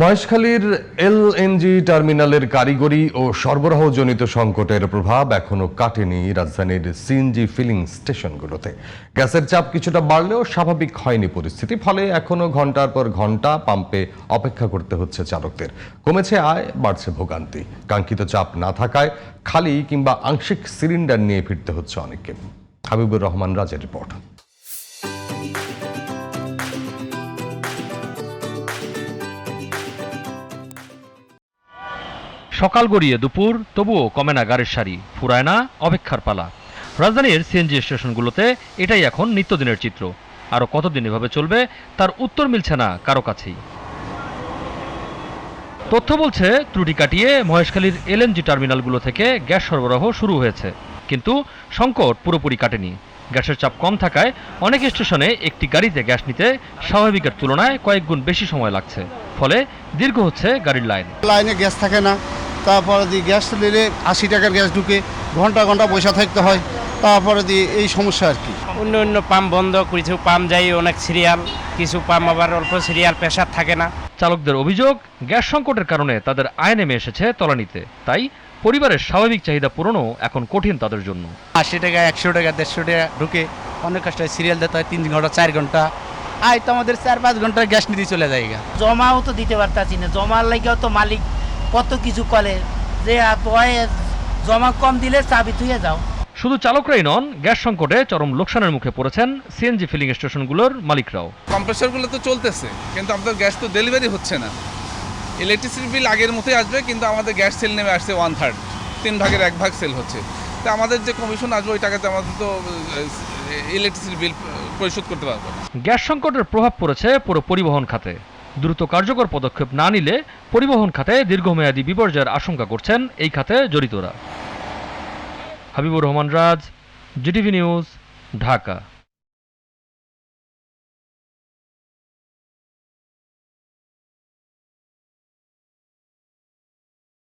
মহেশখালীর এলএনজি টার্মিনালের কারিগরি ও সরবরাহজনিত সংকটের প্রভাব এখনো কাটেনি রাজধানীর সিএনজি ফিলিং স্টেশনগুলোতে। গ্যাসের চাপ কিছুটা বাড়লেও স্বাভাবিক হয়নি পরিস্থিতি, ফলে এখনো ঘন্টার পর ঘন্টা পাম্পে অপেক্ষা করতে হচ্ছে চালকদের। কমেছে আয়, বাড়ছে ভোগান্তি। কাঙ্ক্ষিত চাপ না থাকায় খালি কিংবা আংশিক সিলিন্ডার নিয়ে ফিরতে হচ্ছে অনেককে। হাবিবুর রহমান রাজের রিপোর্ট। সকাল গড়িয়ে দুপুর, তবুও কমে না গাড়ির সারি, ফুরায় না অপেক্ষার পালা। রাজধানীর সিএনজি স্টেশনগুলোতে এটাই এখন নিত্যদিনের চিত্র। আরও কতদিন এভাবে চলবে তার উত্তর মিলছে না কারো কাছেই। তথ্য বলছে, ত্রুটি কাটিয়ে মহেশখালীর এলএনজি টার্মিনালগুলো থেকে গ্যাস সরবরাহ শুরু হয়েছে, কিন্তু সংকট পুরোপুরি কাটেনি। গ্যাসের চাপ কম থাকায় অনেক স্টেশনে একটি গাড়িতে গ্যাস নিতে স্বাভাবিকের তুলনায় কয়েক গুণ বেশি সময় লাগছে, ফলে দীর্ঘ হচ্ছে গাড়ির লাইনে গ্যাস থাকে না। তারপরে দিয়ে গ্যাস নিলে 80 টাকার গ্যাস ঢুকে ঘন্টা ঘন্টা পয়সা থাকতে হয়। তারপরে দিয়ে এই সমস্যা আর কি। অন্য পাম্প বন্ধ, কিছু পাম্প যাই অনেক সিরিয়াল, কিছু পাম্প আবার অল্প সিরিয়াল, প্রেসার থাকে না। চালকদের অভিযোগ, গ্যাস সংকটের কারণে তাদের আয় নেমে এসেছে তলানিতে। তাই পরিবারের স্বাভাবিক চাহিদা পূরণও এখন কঠিন তাদের জন্য। 80 টাকা, 100 টাকা, 150 টাকা ঢুকে অনেক কষ্ট হয়। সিরিয়াল দিতে হয় 3 ঘন্টা 4 ঘন্টা। আয় তো আমাদের 4-5 ঘন্টা গ্যাস নিতে চলে যায়। জমাও তো দিতে পারতাছি না, জমার লাগেও তো মালিক কত কিছু করে যে জমা কম দিলে চাবি থুয়ে যাও। শুধু চালকরাই নন, গ্যাস সংকটে চরম লোকসানের মুখে পড়েছেন সিএনজি ফিলিং স্টেশনগুলোর মালিকরাও। কম্প্রেসরগুলো তো চলতেছে, কিন্তু আমাদের গ্যাস তো ডেলিভারি হচ্ছে না। ইলেকট্রিসিটি বিল আগের মতোই আসবে, কিন্তু আমাদের গ্যাস সেল নেমে আসছে 1/3, 3 ভাগের 1 ভাগ সেল হচ্ছে। তো আমাদের যে কমিশন আসবে ওই টাকাতে আমাদের তো ইলেকট্রিসিটি বিল পরিশোধ করতে পারবো না। গ্যাস সংকটের প্রভাব পড়েছে পুরো পরিবহন খাতে। দ্রুত কার্যকর পদক্ষেপ না নিলে পরিবহন খাতে দীর্ঘমেয়াদী বিপর্যয়ের আশঙ্কা করছেন এই খাতে জড়িতরা। হাবিবুর রহমান রাজ, জিটিভি নিউজ, ঢাকা।